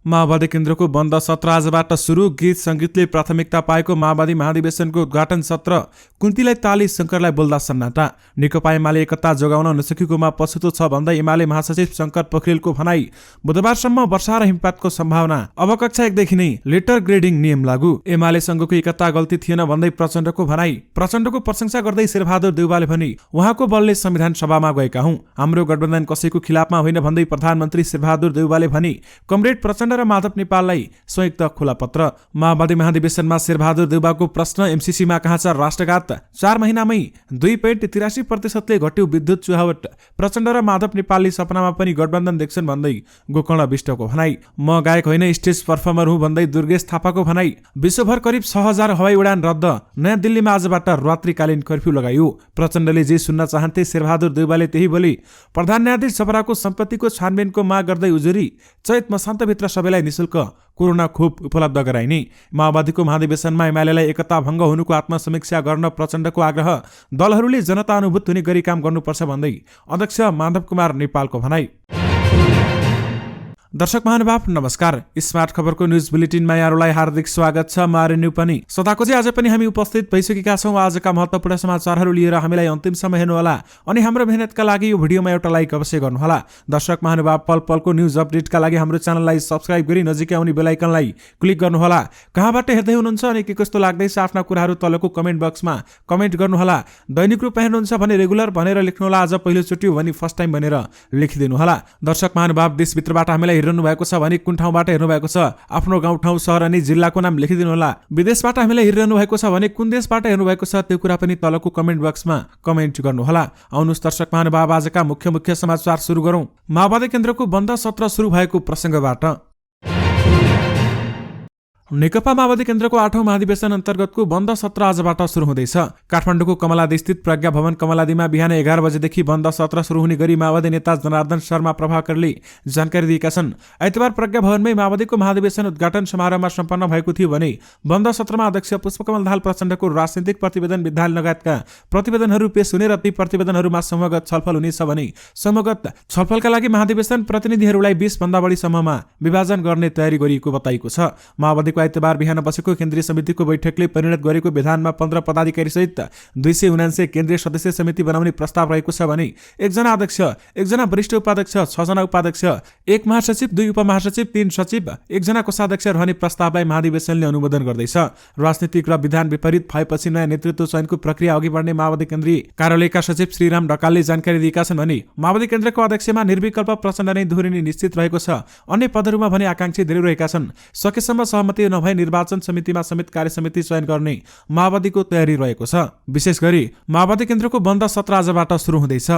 माओवादी केन्द्रको बन्द सत्र आजबाट सुरु। गीत संगीतले प्राथमिकता पाएको माओवादी महाधिवेशनको उद्घाटन सत्र। कुन्तीलाई ताली, शंकरलाई बोल्दा सन्नाटा। नेकपा एमाले एकता जोगाउन नसकेकोमा पछुतो छ भन्दै एमाले महासचिव शंकर पोखरेलको भनाई। बुधबारसम्म वर्षा र हिमपातको सम्भावना। अब कक्षा 1 देखि नै लेटर ग्रेडिङ नियम लागू। एमाले संघको एकता गल्ती थिएन भन्दै प्रचण्डको भनाई। प्रचण्डको प्रशंसा गर्दै शेरबहादुर देउवाले भने, उहाँको बलले संविधान सभामा गएका हौं, हाम्रो गठबन्धन कसैको खिलाफमा होइन भन्दै प्रधानमन्त्री शेरबहादुर देउवाले भने। कमरेड प्रचण्ड र माधव नेपाललाई संयुक्त खुला पत्र। माओवादी महाधिवेशनमा शेरबहादुर देउवाको प्रश्न। एमसीसीमा कहाँ छ राष्ट्रघात? 4 महिनामै 2.83% घट्यो विद्युत चुहावट। प्रचण्ड र माधव नेपालले सपनामा पनि गठबन्धन देख्छन् भन्दै गोकर्ण विष्टको भनाई। म गायक होइन, स्टेज पर्फर्मर हुँ भन्दै दुर्गेश थापाको भनाई। विश्वभर करिब 6,000 हवाई उडान रद्द। नयाँ दिल्लीमा आजबाट रात्रिकालीन कर्फ्यू लगाइयो। प्रचण्डले जे सुन्न चाहन्थे शेरबहादुर देउवाले त्यही बोले। प्रधान न्यायाधीश जबराको सम्पत्तिको छानबिनको माग गर्दै उजुरी। चैत मसान्तभित्र सबैलाई निशुल्क कोरोना खोप उपलब्ध गराइने। माओवादीको महाधिवेशनमा एमालेलाई एकता भङ्ग हुनुको आत्मसमीक्षा गर्न प्रचण्डको आग्रह। दलहरूले जनता अनुभूत हुने गरी काम गर्नुपर्छ भन्दै अध्यक्ष माधव कुमार नेपालको भनाई। दर्शक महानुभाव नमस्कार। स्मार्ट खबरको न्यूज बुलेटिनमा यहाँहरूलाई हार्दिक स्वागत छ। म आर्यन पनि सदाको चाहिँ आज पनि हामी उपस्थित भइसकेका छौँ। आजका महत्त्वपूर्ण समाचारहरू लिएर हामीलाई अन्तिमसम्म हेर्नुहोला अनि हाम्रो मेहनतका लागि यो भिडियोमा एउटा लाइक अवश्य गर्नुहोला। दर्शक महानुभाव, पल पलको न्यूज अपडेटका लागि हाम्रो च्यानललाई सब्स्क्राइब गरी नजिकै आउने बेल आइकनलाई क्लिक गर्नुहोला। कहाँबाट हेर्दै हुनुहुन्छ अनि के कस्तो लाग्दैछ आफ्ना कुराहरू तलको कमेन्ट बक्समा कमेन्ट गर्नुहोला। दैनिक रूपमा हेर्नुहुन्छ भने रेगुलर भनेर लेख्नुहोला। आज पहिलोचोटि हो भने फर्स्ट टाइम भनेर लेखिदिनुहोला। दर्शक महानुभाव, देशभित्रबाट हामीलाई हेर्नु भएको छ भने कुन ठाउँबाट हेर्नु भएको छ, आफ्नो गाउँ ठाउँ सहर अनि जिल्लाको नाम लेखिदिनु होला। विदेशबाट हामीलाई हेरिरहनु भएको छ भने कुन देशबाट हेर्नु भएको छ त्यो कुरा पनि तलको कमेन्ट बक्समा कमेन्ट गर्नुहोला। आउनुहोस् दर्शक महानुभाव, आजका मुख्य समाचार सुरु गरौँ। माओवादी केन्द्रको बन्द सत्र सुरु भएको प्रसङ्गबाट। नेकपा माओवादी केन्द्रको 8औं महाधिवेशन अन्तर्गतको बन्द सत्र आजबाट सुरु हुँदैछ। काठमाडौँको कमलादीस्थित प्रज्ञा भवन कमलादीमा बिहान 11 बजेदेखि बन्द सत्र सुरु हुने गरी माओवादी नेता जनार्दन शर्मा प्रभाकरले जानकारी दिएका छन्। आइतबार प्रज्ञा भवनमै माओवादीको महाधिवेशन उद्घाटन समारोहमा सम्पन्न भएको थियो भने बन्द सत्रमा अध्यक्ष पुष्पकमल दाहाल प्रचण्डको राजनीतिक प्रतिवेदन विधान लगायतका प्रतिवेदनहरू पेश हुने र ती प्रतिवेदनहरूमा समूहगत छलफल हुनेछ भने समूहगत छलफलका लागि महाधिवेशन प्रतिनिधिहरूलाई 20 भन्दा बढी समूहमा विभाजन गर्ने तयारी गरिएको बताइएको छ। माओवादीको आइतबार बिहान बसेको केन्द्रीय समितिको बैठकले परिणत गरेको विधानमा 15 पदाधिकारी सहित 279 केन्द्रीय सदस्य समिति बनाउने प्रस्ताव रहेको छ भने 1 जना अध्यक्ष, 1 जना वरिष्ठ उपाध्यक्ष, 6 जना उपाध्यक्ष, 1 महासचिव, 2 उपमहासचिव, 3 सचिव, 1 जना कोषाध्यक्ष रहने प्रस्तावलाई महाधिवेशनले अनुमोदन गर्दैछ। राजनीतिक र विधान विपरीत भएपछि नयाँ नेतृत्व चयनको प्रक्रिया अघि बढ्ने माओवादी केन्द्रीय कार्यालयका सचिव श्रीराम ढकालले जानकारी दिएका छन् भने माओवादी केन्द्रको अध्यक्षमा निर्विकल्प प्रचण्ड नै दोहोरिने निश्चित रहेको छ। अन्य पदहरूमा भने आकांक्षी धेरै रहेका छन्। सकेसम्म सहमति नभए निर्वाचन समितिमा समेत कार्य समिति चयन गर्ने माओवादीको तयारी रहेको छ। विशेष गरी माओवादी केन्द्रको बन्द सत्र आजबाट सुरु हुँदैछ।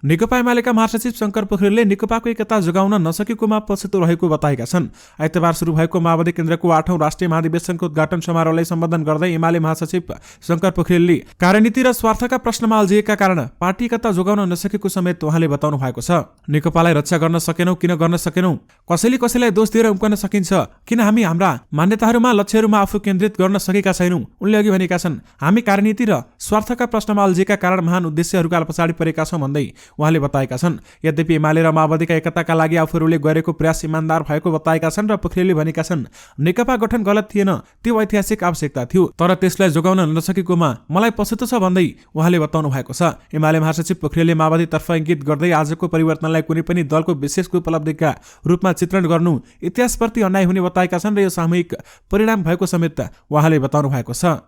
नेकपा एमालेका महासचिव शंकर पोखरेलले नेकपाको एकता जोगाउन नसकेकोमा पछुतो रहेको बताएका छन्। आइतबार सुरु भएको माओवादी केन्द्रको 8औं राष्ट्रिय महाधिवेशनको उद्घाटन समारोहलाई सम्बोधन गर्दै एमाले महासचिव शंकर पोखरेलले कार्यनीति र स्वार्थका प्रश्नमा अल्झिएका कारण पार्टी एकता जोगाउन नसकेको समेत उहाँले बताउनु भएको छ। नेकपालाई रक्षा गर्न सकेनौं, किन गर्न सकेनौं? कसैले कसैलाई दोष दिएर उम्कन सकिन्छ। किन हामी हाम्रा मान्यताहरूमा लक्ष्यहरूमा आफू केन्द्रित गर्न सकेका छैनौं? उनले अघि भनेका छन्, हामी कार्यनीति र स्वार्थका प्रश्नमा अल्झिएका कारण महान उद्देश्यहरूका पछाडि परेका छौं भन्दै उहाँले बताएका छन्। यद्यपि एमाले र माओवादीका एकताका लागि आफूहरूले गरेको प्रयास इमानदार भएको बताएका छन् र पोखरेलले भनेका छन्, नेकपा गठन गलत थिएन, त्यो ऐतिहासिक आवश्यकता थियो, तर त्यसलाई जोगाउन नसकेकोमा मलाई पछुतो छ भन्दै उहाँले बताउनु भएको छ। एमाले महासचिव पोखरेलले माओवादीतर्फ इङ्गित गर्दै आजको परिवर्तनलाई कुनै पनि दलको विशेषको उपलब्धिका रूपमा चित्रण गर्नु इतिहासप्रति अन्याय हुने बताएका छन् र यो सामूहिक परिणाम भएको समेत उहाँले बताउनु भएको छ।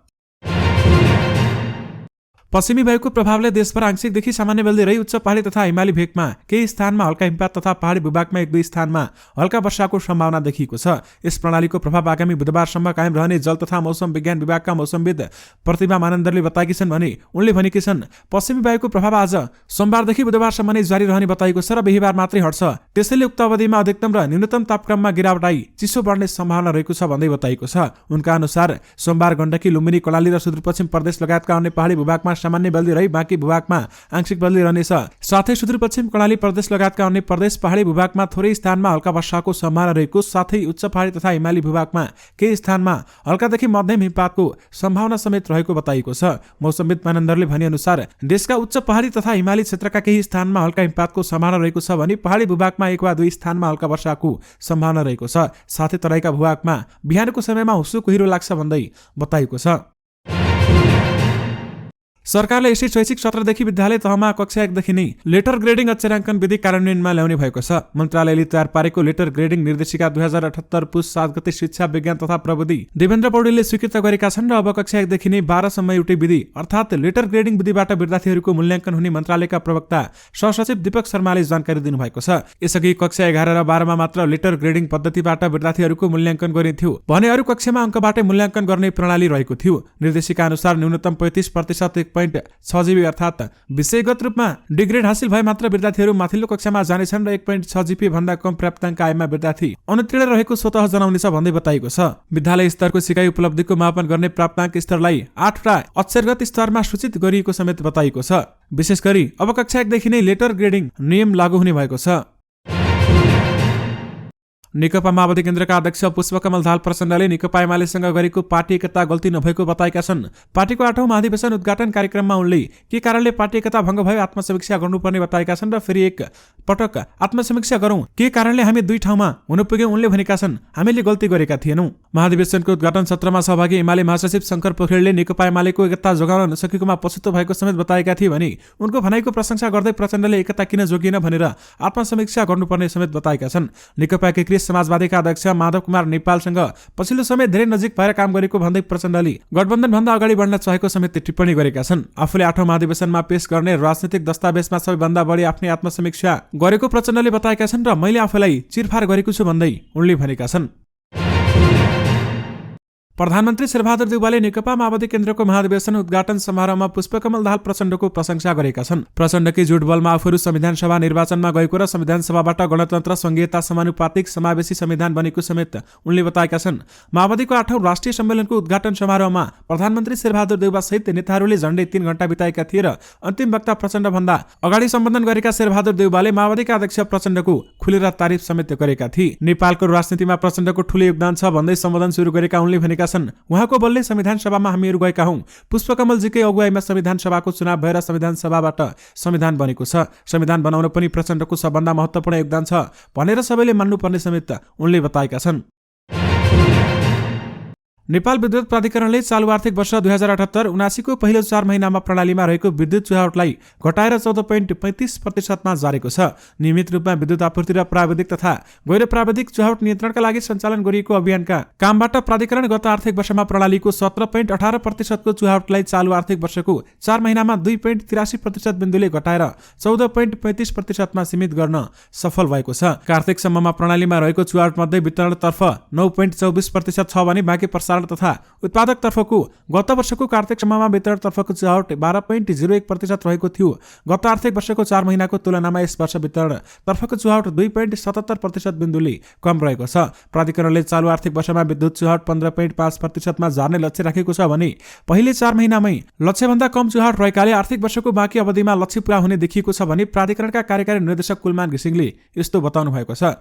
पश्चिमी वायुको प्रभावले देशभर आंशिकदेखि सामान्य बेल्दै रही उच्च पहाडी तथा हिमाली भेगमा केही स्थानमा हल्का हिमपात तथा पहाडी भूभागमा 1-2 स्थानमा हल्का वर्षाको सम्भावना देखिएको छ। यस प्रणालीको प्रभाव आगामी बुधबारसम्म कायम रहने जल तथा मौसम विज्ञान विभागका मौसमविद प्रतिभा मानन्दरले बताएकी छन् भने उनले भनेकी छन्, पश्चिमी वायुको प्रभाव आज सोमबारदेखि बुधबारसम्म नै जारी रहने बताइएको छ र बिहीबार मात्रै हट्छ। त्यसैले उक्त अवधिमा अधिकतम र न्यूनतम तापक्रममा गिरावट आई चिसो बढ्ने सम्भावना रहेको छ भन्दै बताइएको छ। उनका अनुसार सोमबार गण्डकी, लुम्बिनी, कर्णाली र सुदूरपश्चिम प्रदेश लगायतका अन्य पहाडी भूभागमा सामान्य बदली रही बाँकी भूभागमा आंशिक बदली रहनेछ। साथै सुदूरपश्चिम कर्णाली प्रदेश लगायतका अन्य प्रदेश पहाडी भूभागमा थोरै स्थानमा हल्का वर्षाको सम्भावना रहेको साथै उच्च पहाडी तथा हिमाली भूभागमा केही स्थानमा हल्कादेखि मध्यम हिमपातको सम्भावना समेत रहेको बताइएको छ। मौसमविद मानन्दरले भने अनुसार देशका उच्च पहाडी तथा हिमाली क्षेत्रका केही स्थानमा हल्का हिमपातको सम्भावना रहेको छ भने पहाडी भूभागमा 1 वा 2 स्थानमा हल्का वर्षाको सम्भावना रहेको छ। साथै तराईका भूभागमा बिहानको समयमा हुस्सो कुहिरो लाग्छ भन्दै बताइएको छ। सरकारले यसै शैक्षिक सत्रदेखि विद्यालय तहमा कक्षा 1 देखि नै लेटर ग्रेडिङ अक्षराङ्कन विधि कार्यान्वयनमा ल्याउने भएको छ। मन्त्रालयले तयार पारेको लेटर ग्रेडिङ निर्देशिका 2078 पुस 7 गते शिक्षा विज्ञान तथा प्रविधि देवेन्द्र पौडेलले स्वीकृत गरेका छन् र अब कक्षा 1 देखि नै 12 सम्म एउटै विधि अर्थात् लेटर ग्रेडिङ विधिबाट विद्यार्थीहरूको मूल्याङ्कन हुने मन्त्रालयका प्रवक्ता सहसचिव दीपक शर्माले जानकारी दिनुभएको छ। यसअघि कक्षा 11 र 12 मा मात्र लेटर ग्रेडिङ पद्धतिबाट विद्यार्थीहरूको मूल्याङ्कन गरिन्थ्यो भने अरू कक्षामा अङ्कबाटै मूल्याङ्कन गर्ने प्रणाली रहेको थियो। निर्देशिका अनुसार न्यूनतम 35% 1.6 GB अर्थात् विषयगत रूपमा डिग्रेड हासिल भए मात्र विद्यार्थीहरू माथिल्लो कक्षामा जानेछन् र 1.6 GB भन्दा कम प्राप्ताङ्क आएमा विद्यार्थी अनुत्तीर्ण रहेको स्वतः जनाउनेछ भन्दै बताइएको छ। विद्यालय स्तरको सिकाइ उपलब्धिको मापन गर्ने प्राप्ताङ्क स्तरलाई 8 र अक्षरगत स्तरमा सूचित गरिएको समेत बताइएको छ। विशेष गरी अब कक्षा 1 देखि नै लेटर ग्रेडिङ नियम लागू हुने भएको छ। नेकपा माओवादी केन्द्रका अध्यक्ष पुष्पकमल दाहाल प्रचण्डले नेकपा एमालेसँग गरेको पार्टी एकता गल्ती नभएको बताएका छन्। पार्टीको 8औं महाधिवेशन उद्घाटन कार्यक्रममा उनले के कारणले पार्टी एकता भङ्ग भयो आत्मसमीक्षा गर्नुपर्ने बताएका छन् र फेरि एक पटक आत्मसमीक्षा गरौं के कारणले हामी 2 ठाउँमा हुन पुग्यौं उनले भनेका छन्। हामीले गल्ती गरेका थिएनौं। महाधिवेशनको उद्घाटन सत्रमा सहभागी एमाले महासचिव शंकर पोखरेलले नेकपा एमालेको एकता जोगाउन नसकेकोमा पछुतो भएको समेत बताएका थिए भने उनको भनाइको प्रशंसा गर्दै प्रचण्डले एकता किन जोगिएन भनेर आत्मसमीक्षा गर्नुपर्ने समेत बताएका छन्। नेकपा एकीकृत समाजवादीका अध्यक्ष माधव कुमार नेपालसँग पछिल्लो समय धेरै नजिक भएर काम गरेको भन्दै प्रचण्डले गठबन्धन भन्दा अगाडि बढ्न चाहेको समेत टिप्पणी गरेका छन्। आफूले 8औं महाधिवेशनमा पेश गर्ने राजनीतिक दस्तावेजमा सबैभन्दा बढी आफ्नै आत्मसमीक्षा गरेको प्रचण्डले बताएका छन् र मैले आफूलाई चिरफार गरेको छु भन्दै उनले भनेका छन्। प्रधानमन्त्री शेरबहादुर देउवाले नेकपा माओवादी केन्द्रको महाधिवेशन उद्घाटन समारोहमा पुष्पकमल दाहाल प्रचण्डको प्रशंसा गरेका छन्। प्रचण्डकी जुटबलमा आफूहरू संविधान सभा निर्वाचनमा गएको र संविधान सभाबाट गणतन्त्र संघीयता समानुपातिक समावेशी संविधान बनेको समेत उनले बताएका छन्। माओवादीको 8औं राष्ट्रिय सम्मेलनको उद्घाटन समारोहमा प्रधानमन्त्री शेरबहादुर देउवा सहित नेताहरूले झण्डै 3 घण्टा बिताएका थिए र अन्तिम वक्ता प्रचण्ड भन्दा अगाडि सम्बोधन गरेका शेरबहादुर देउवाले माओवादीका अध्यक्ष प्रचण्डको खुलेर तारिफ समेत गरेका थिए। नेपालको राजनीतिमा प्रचण्डको ठूलो योगदान छ भन्दै सम्बोधन सुरु गरेका उनले भनेका छन् उहाँको बलले संविधान सभामा हामीहरू गएका हौं। पुष्पकमलजीकै अगुवाईमा संविधान सभाको चुनाव भएर संविधान सभाबाट संविधान बनेको छ। संविधान बनाउन पनि प्रचण्डको सबभन्दा महत्त्वपूर्ण योगदान छ भनेर सबैले मान्नुपर्ने समेत उनले बताएका छन्। नेपाल विद्युत प्राधिकरणले चालु आर्थिक वर्ष 2078-79 को पहिलो 4 महिनामा प्रणालीमा रहेको विद्युत चुहावटलाई घटाएर 14.35% मा झारेको छ। नियमित रूपमा विद्युत आपूर्ति र प्राविधिक तथा गैर प्राविधिक चुहावट नियन्त्रणका लागि सञ्चालन गरिएको अभियानका कामबाट प्राधिकरण गत आर्थिक वर्षमा प्रणालीको 17.18% को चुहावटलाई चालु आर्थिक वर्षको 4 महिनामा 2.83% बिन्दुले घटाएर 14.35% मा सीमित गर्न सफल भएको छ। कार्तिकसम्ममा प्रणालीमा रहेको चुहावट मध्ये वितरणतर्फ 9.24% छ भने बाँकी तथा उत्पादक तर्फको गत वर्षको कार्तिकसम्ममा वितरणतर्फको चुहावट 12.01% रहेको थियो। गत आर्थिक वर्षको 4 महिनाको तुलनामा यस वर्ष वितरणतर्फको चुहावट 2.77% बिन्दुले कम रहेको छ। प्राधिकरणले चालु आर्थिक वर्षमा विद्युत चुहावट 15.5% मा झार्ने लक्ष्य राखेको छ भने पहिले 4 महिनामै लक्ष्यभन्दा कम चुहावट रहेकाले आर्थिक वर्षको बाँकी अवधिमा लक्ष्य पूरा हुने देखिएको छ भने प्राधिकरणका कार्यकारी निर्देशक कुलमान घिसिङले यस्तो बताउनु भएको छ।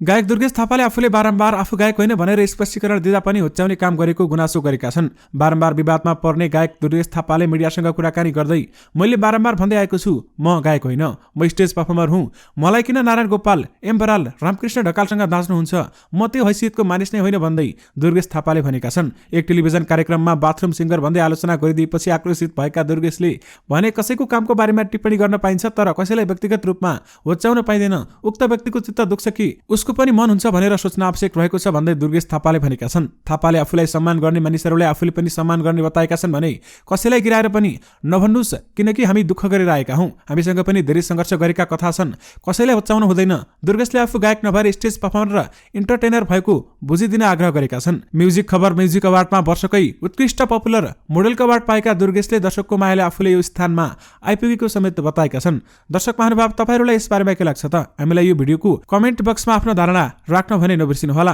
गायक दुर्गेश थापाले आफूले बारम्बार आफू गायक होइन भनेर स्पष्टीकरण दिँदा पनि हुच्याउने काम गरेको गुनासो गरेका छन्। बारम्बार विवादमा पर्ने गायक दुर्गेश थापाले मिडियासँग कुराकानी गर्दै मैले बारम्बार भन्दै आएको छु म गायक होइन, म स्टेज परफर्मर हुँ। मलाई किन नारायण गोपाल, एम बराल, रामकृष्ण ढकालसँग नाच्नुहुन्छ, म त्यो हैसियतको मानिस नै होइन भन्दै दुर्गेश थापाले भनेका छन्। एक टेलिभिजन कार्यक्रममा बाथरुम सिङ्गर भन्दै आलोचना गरिदिएपछि आक्रोशित भएका दुर्गेशले भने कसैको कामको बारेमा टिप्पणी गर्न पाइन्छ तर कसैलाई व्यक्तिगत रूपमा होच्याउन पाइँदैन। उक्त व्यक्तिको चित्त दुख्छ कि उसको पनि मन हुन्छ भनेर सोच्न आवश्यक रहेको छ भन्दै दुर्गेश थापाले भनेका छन्। थापाले आफूलाई सम्मान गर्ने मानिसहरूले आफूले पनि सम्मान गर्ने बताएका छन् भने कसैलाई गिराएर पनि नभन्नुस् किनकि हामी दुःख गरेर आएका हौं, हामीसँग पनि धेरै सङ्घर्ष गरेका कथा छन्, कसैलाई होच्याउन हुँदैन। दुर्गेशले आफू गायक नभएर स्टेज परफर्मर र इन्टरटेनर भएको बुझिदिन आग्रह गरेका छन्। म्युजिक खबर म्युजिक अवार्डमा वर्षकै उत्कृष्ट पपुलर मोडेलको अवार्ड पाएका दुर्गेशले दर्शकको मायाले आफूले यो स्थानमा आइपुगेको समेत बताएका छन्। दर्शक महानुभाव तपाईहरुलाई यस बारेमा के लाग्छ त हामीलाई यो भिडियोको कमेन्ट बक्समा आफ्नो धारणा राख्न भने नबिर्सिनुहोला।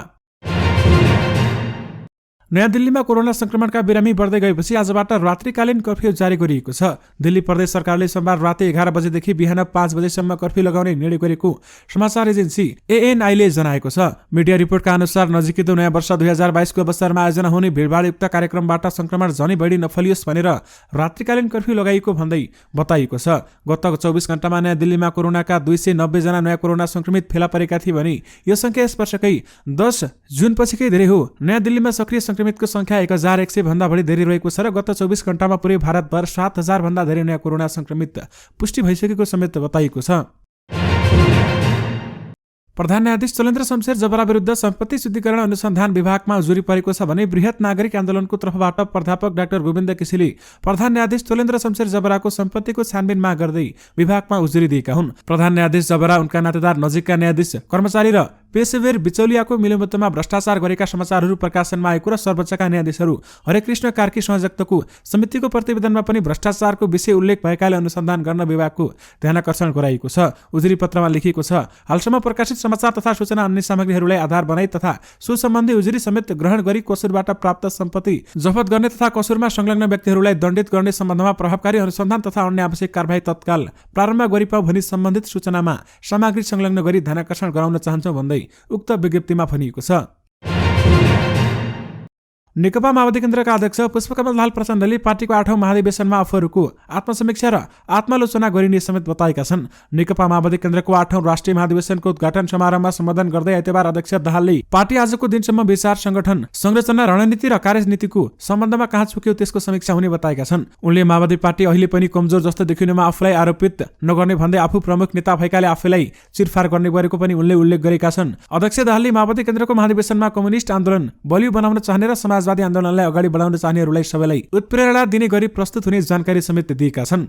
नयाँ दिल्लीमा कोरोना संक्रमणका बिरामी बढ्दै गएपछि आजबाट रात्रिकालीन कर्फ्यू जारी गरिएको छ। दिल्ली प्रदेश सरकारले सोमबार राति 11 बजेदेखि बिहान 5 बजेसम्म कर्फ्यू लगाउने निर्णय गरेको समाचार एजेन्सी एएनआईले जनाएको छ। मिडिया रिपोर्टका अनुसार नजिकै नयाँ वर्ष 2022 को अवसरमा आयोजना हुने भिडभाडयुक्त कार्यक्रमबाट संक्रमण झनै बढी नफलियोस् भनेर रात्रिकालीन कर्फ्यू लगाइएको भन्दै बताइएको छ। गत 24 घण्टामा नयाँ दिल्लीमा कोरोनाका 290 जना नयाँ कोरोना संक्रमित फेला परेका थिए भने यो संख्या यस वर्षकै 10 जुनपछिकै धेरै हो। नयाँ दिल्लीमा सक्रिय संक्रमितको संख्या 1100 भन्दा बढी धेरै रहेको छ र गत 24 घण्टामा पुरै भारतभर 7000 भन्दा धेरै नयाँ कोरोना संक्रमित पुष्टि भइसकेको समेत बताइएको छ। प्रधान न्यायाधीश चलेन्द्र शमशेर जबरा विरुद्ध सम्पत्ति शुद्धिकरण अनुसन्धान विभागमा उजुरी परेको छ भने बृहत नागरिक आन्दोलनको तर्फबाट प्राध्यापक डाक्टर गोविन्द केसीले प्रधान न्यायाधीश चलेन्द्र शमशेर जबराको सम्पत्तिको छानबिन माग गर्दै विभागमा उजुरी दिएका हुन्। प्रधान न्यायाधीश जबरा उनका नातेदार नजिकका न्यायाधीश कर्मचारी र पेशेवर बिचौलियाको मिलोमतोमा भ्रष्टाचार गरेका समाचारहरू प्रकाशनमा आएको र सर्वोच्चका न्यायाधीशहरू हरेकृष्ण कार्की संयोजकको समितिको प्रतिवेदनमा पनि भ्रष्टाचारको विषय उल्लेख भएकाले अनुसन्धान गर्न विभागको ध्यानाकर्षण गराइएको छ। उजुरी पत्रमा लेखिएको छ, हालसम्म प्रकाशित समाचार तथा सूचना अन्य सामग्रीहरूलाई आधार बनाई तथा सो सम्बन्धी उजुरी समेत ग्रहण गरी कसुरबाट प्राप्त सम्पत्ति जफत गर्ने तथा कसुरमा संलग्न व्यक्तिहरूलाई दण्डित गर्ने सम्बन्धमा प्रभावकारी अनुसन्धान तथा अन्य आवश्यक कारबाही तत्काल प्रारम्भ गरिपाऊ भनी सम्बन्धित सूचनामा सामग्री संलग्न गरी ध्यानाकर्षण गराउन चाहन्छौँ भन्दै उक्त विज्ञप्तिमा भनिएको छ। नेकपा माओवादी केन्द्रका अध्यक्ष पुष्पकमल दाहाल प्रचण्डले पार्टीको 8औं महाधिवेशनमा आफूहरूको आत्मसमीक्षा र आत्मालोचना गरिने समेत बताएका छन्। नेकपा माओवादी केन्द्रको 8औं राष्ट्रिय महाधिवेशनको उद्घाटन समारोहमा सम्बोधन गर्दै आइतबार अध्यक्ष दाहालले पार्टी आजको दिनसम्म विचार, संगठन, संरचना, रणनीति र कार्यनीतिको सम्बन्धमा कहाँ चुक्यो त्यसको समीक्षा हुने बताएका छन्। उनले माओवादी पार्टी अहिले पनि कमजोर जस्तो देखिनुमा आफूलाई आरोपित नगर्ने भन्दै आफू प्रमुख नेता भएकाले आफूलाई चिरफार गर्ने गरेको पनि उनले उल्लेख गरेका छन्। अध्यक्ष दाहालले माओवादी केन्द्रको महाधिवेशनमा कम्युनिस्ट आन्दोलन बलियो बनाउन चाहने र समाजवादी आन्दोलनलाई अगाडि बढाउन चाहनेहरूलाई सबैलाई उत्प्रेरणा दिने गरी प्रस्तुत हुने जानकारी समेत दिएका छन्।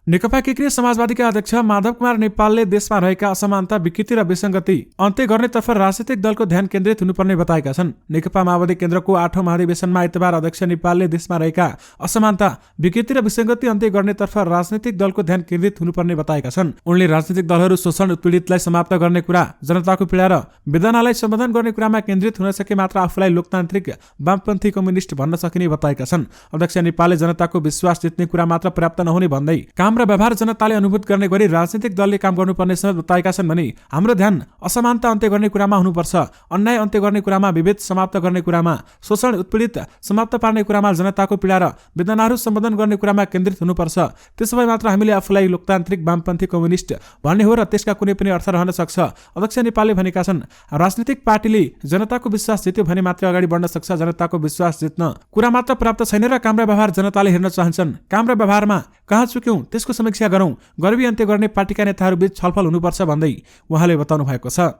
नेकपा एकीकृत समाजवादीका अध्यक्ष माधव कुमार नेपालले देशमा रहेका असमानता, विकृति र विसङ्गति अन्त्य गर्नेतर्फ राजनीतिक दलको ध्यान केन्द्रित हुनुपर्ने बताएका छन्। नेकपा माओवादी केन्द्रको 8औं महाधिवेशनमा आइतबार अध्यक्ष नेपालले देशमा रहेका असमानता, विकृति र विसङ्गति अन्त्य गर्नेतर्फ राजनीतिक दलको ध्यान केन्द्रित हुनुपर्ने बताएका छन्। उनले राजनीतिक दलहरू शोषण, उत्पीडितलाई समाप्त गर्ने कुरा, जनताको पीडा र वेदनालाई सम्बोधन गर्ने कुरामा केन्द्रित हुन सके मात्र आफूलाई लोकतान्त्रिक वामपन्थी कम्युनिस्ट भन्न सकिने बताएका छन्। अध्यक्ष नेपालले जनताको विश्वास जित्ने कुरा मात्र पर्याप्त नहुने भन्दै काम र व्यवहार जनताले अनुभूत गर्ने गरी राजनीतिक दलले काम गर्नुपर्ने समेत बताएका छन् भने हाम्रो ध्यान असमानता अन्त्य गर्ने कुरामा हुनुपर्छ, अन्याय अन्त्य गर्ने कुरामा, विभेद समाप्त गर्ने कुरामा, शोषण, उत्पीडित समाप्त पार्ने कुरामा, जनताको पीडा र वेदनाहरू सम्बोधन गर्ने कुरामा केन्द्रित हुनुपर्छ। त्यसो भए मात्र हामीले आफूलाई लोकतान्त्रिक वामपन्थी कम्युनिस्ट भन्ने हो र त्यसका कुनै पनि अर्थ रहन सक्छ। अध्यक्ष नेपालले भनेका छन्, राजनीतिक पार्टीले जनताको विश्वास जित्यो भने मात्र अगाडि बढ्न सक्छ। जनताको विश्वास जित्न कुरा मात्र प्राप्त छैन र काम र व्यवहार जनताले हेर्न चाहन्छन्। काम र व्यवहारमा कहाँ चुक्यौं त्यसको समीक्षा गरौं, गरिबी अन्त्य गर्ने पार्टीका नेताहरूबीच छलफल हुनुपर्छ भन्दै उहाँले बताउनु भएको छ।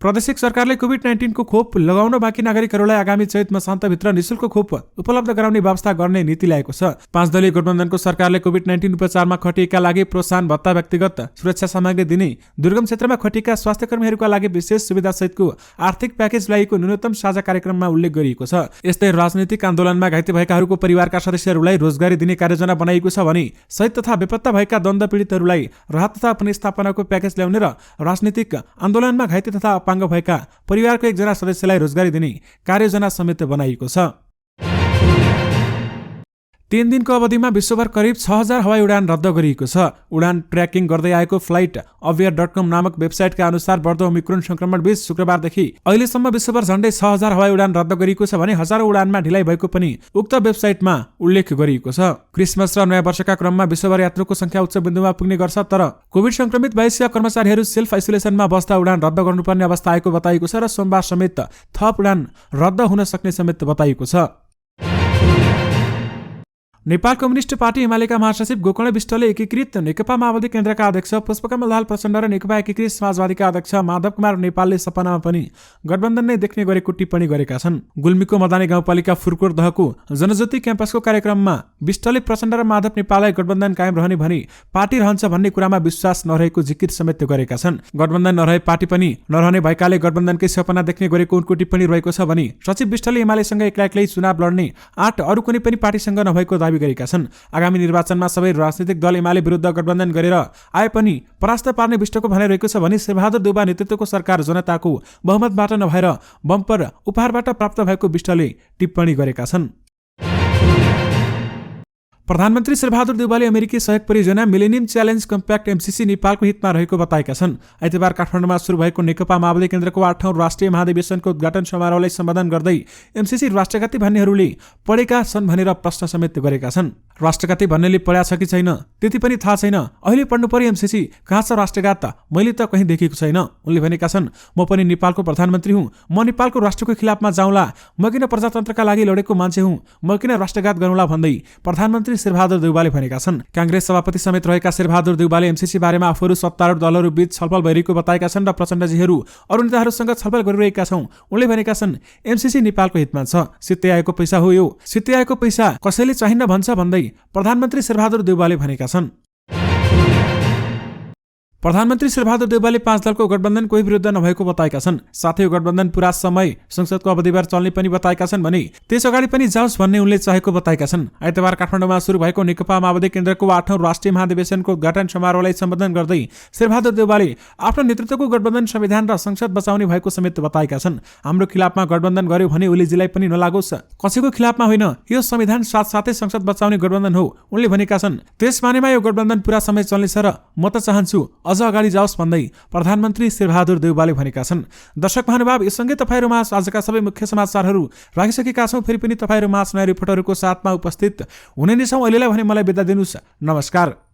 प्रादेशिक सरकारले कोभिड-19 को खोप लगाउन बाँकी नागरिकहरूलाई आगामी चैत मसान्तभित्र निशुल्क खोप उपलब्ध गराउने व्यवस्था गर्ने नीति ल्याएको छ। 5 दलीय गठबन्धनको सरकारले कोभिड-19 उपचारमा खटिएका लागि प्रोत्साहन भत्ता, व्यक्तिगत सुरक्षा सामग्री दिने, दुर्गम क्षेत्रमा खटिएका स्वास्थ्यकर्मीहरूका लागि विशेष सुविधा सहितको आर्थिक प्याकेज ल्याएको न्यूनतम साझा कार्यक्रममा उल्लेख गरिएको छ। यस्तै राजनीतिक आन्दोलनमा घाइते भएकाहरूको परिवारका सदस्यहरूलाई रोजगारी दिने कार्ययोजना बनाइएको छ भने शहीद तथा बेपत्ता भएका द्वन्द्व पीडितहरूलाई राहत तथा पुनर्स्थापनाको प्याकेज ल्याउने र राजनीतिक आन्दोलनमा घाइते तथा अपाङ्ग भएका परिवारको एकजना सदस्यलाई रोजगारी दिने कार्ययोजना समेत बनाइएको छ। 3 दिनको अवधिमा विश्वभर करिब 6000 हवाई उडान रद्द गरिएको छ। उडान ट्र्याकिङ गर्दै आएको फ्लाइट अभियर.com नामक वेबसाइटका अनुसार बढ्दो ओमिक्रोन संक्रमण बीच शुक्रबारदेखि अहिलेसम्म विश्वभर झण्डै 6000 हवाई उडान रद्द गरिएको छ भने हजारौं उडानमा ढिलाइ भएको पनि उक्त वेबसाइटमा उल्लेख गरिएको छ। क्रिसमस र नयाँ वर्षका क्रममा विश्वभर यात्रुको संख्या उच्च बिन्दुमा पुग्ने गर्छ, तर कोभिड संक्रमित 22 कर्मचारीहरू सेल्फ आइसोलेसनमा बस्दा उडान रद्द गर्नुपर्ने अवस्था आएको बताइएको छ र सोमबार समेत थप उडान रद्द हुन सक्ने समेत बताइएको छ। नेपाल कम्युनिस्ट पार्टी एमालेका महासचिव गोकर्ण विष्टले एकीकृत नेकपा माओवादी केन्द्रका अध्यक्ष पुष्पकमल दाहाल प्रचण्ड र नेकपा एकीकृत समाजवादीका अध्यक्ष माधव कुमार नेपालले सपनामा पनि गठबन्धन नै देख्ने गरेको टिप्पणी गरेका छन्। गुल्मीको मदानी गाउँपालिका फुर्कोट दहको जनज्योति क्याम्पसको कार्यक्रममा विष्टले प्रचण्ड र माधव नेपाललाई गठबन्धन कायम रहने भनी पार्टी रहन्छ भन्ने कुरामा विश्वास नरहेको जिकिर समेत गरेका छन्। गठबन्धन नरहे पार्टी पनि नरहने भएकाले गठबन्धनकै सपना देख्ने गरेको उनको टिप्पणी रहेको छ भने सचिव विष्टले एमालेसँग एक्लै एक्लै चुनाव लड्ने आँट अरू कुनै पनि पार्टीसँग नभएको दावी दावी गरेका छन्। आगामी निर्वाचनमा सबै राजनीतिक दल एमाले विरुद्ध गठबन्धन गरेर आए पनि परास्त पार्ने विष्टको भनाइरहेको छ भने शेरबहादुर देउबा नेतृत्वको सरकार जनताको बहुमतबाट नभएर बम्पर उपहारबाट प्राप्त भएको विष्टले टिप्पणी गरेका छन्। प्रधानमन्त्री शेरबहादुर देउवाले अमेरिकी सहयोग परियोजना मिलेनियम च्यालेन्ज कम्प्याक्ट MCC नेपालको हितमा रहेको बताएका छन्। आइतबार काठमाडौँमा सुरु भएको नेकपा माओवादी केन्द्रको 8औं राष्ट्रिय महाधिवेशनको उद्घाटन समारोहलाई सम्बोधन गर्दै MCC राष्ट्रघाती भन्नेहरूले पढेका छन् भनेर प्रश्न समेत गरेका छन्। राष्ट्रघाती भन्नेले पढ्या छ कि छैन त्यति पनि थाहा छैन, अहिले पढ्नु पर्यो MCC, कहाँ छ राष्ट्रघात, मैले त कहीँ देखेको छैन। उनले भनेका छन्, म पनि नेपालको प्रधानमन्त्री हुँ, म नेपालको राष्ट्रको खिलाफमा जाउँला, म किन प्रजातन्त्रका लागि लडेको मान्छे हुँ, म किन राष्ट्रघात गरौँला भन्दै प्रधानमन्त्री शेरबहादुर देउवाले भनेका छन्। कांग्रेस सभापति समेत रहेका शेरबहादुर देउवाले MCC बारेमा आफूहरू सत्तारूढ दलहरू बीच छलफल भइरहेको बताएका छन् र प्रचण्डजीहरू अरू नेताहरूसँग छलफल गरिरहेका छौं। उनले भनेका छन्, MCC नेपालको हितमा छ, सित्तै आएको पैसा हो यो, सित्तै आएको पैसा कसैले चाहिन्न भन्छ भन्दै प्रधानमन्त्री शेरबहादुर देउवाले भनेका छन्। प्रधानमन्त्री शेरबहादुर देउवाले 5 दलको गठबन्धन कोही विरुद्ध नभएको बताएका छन्। साथै यो गठबन्धन पूरा समय संसदको अवधिभर चल्ने पनि बताएका छन् भने त्यस अगाडि पनि जाओस् भन्ने उनले चाहेको बताएका छन्। आइतबार काठमाडौँमा सुरु भएको नेकपा माओवादी केन्द्रको 8औं राष्ट्रिय महाधिवेशनको उद्घाटन समारोहलाई सम्बोधन गर्दै शेरबहादुर देउवाले आफ्नो नेतृत्वको गठबन्धन संविधान र संसद बचाउने भएको समेत बताएका छन्। हाम्रो खिलाफमा गठबन्धन गर्यो भने ओलीजीलाई पनि नलागोस्, कसैको खिलाफमा होइन, यो संविधान साथसाथै संसद बचाउने गठबन्धन हो। उनले भनेका छन्, त्यस मानेमा यो गठबन्धन पूरा समय चल्नेछ र म त चाहन्छु अझ अगाडि जाओस् भन्दै प्रधानमन्त्री शेरबहादुर देउवाले भनेका छन्। दर्शक महानुभाव, यससँगै तपाईहरुमा आजका सबै मुख्य समाचारहरू राखिसकेका छौं। फेरि पनि तपाईहरुमा नयाँ रिपोर्टरहरूको साथमा उपस्थित हुने नै छौं। अहिलेलाई भने मलाई बिदा दिनुस्। नमस्कार।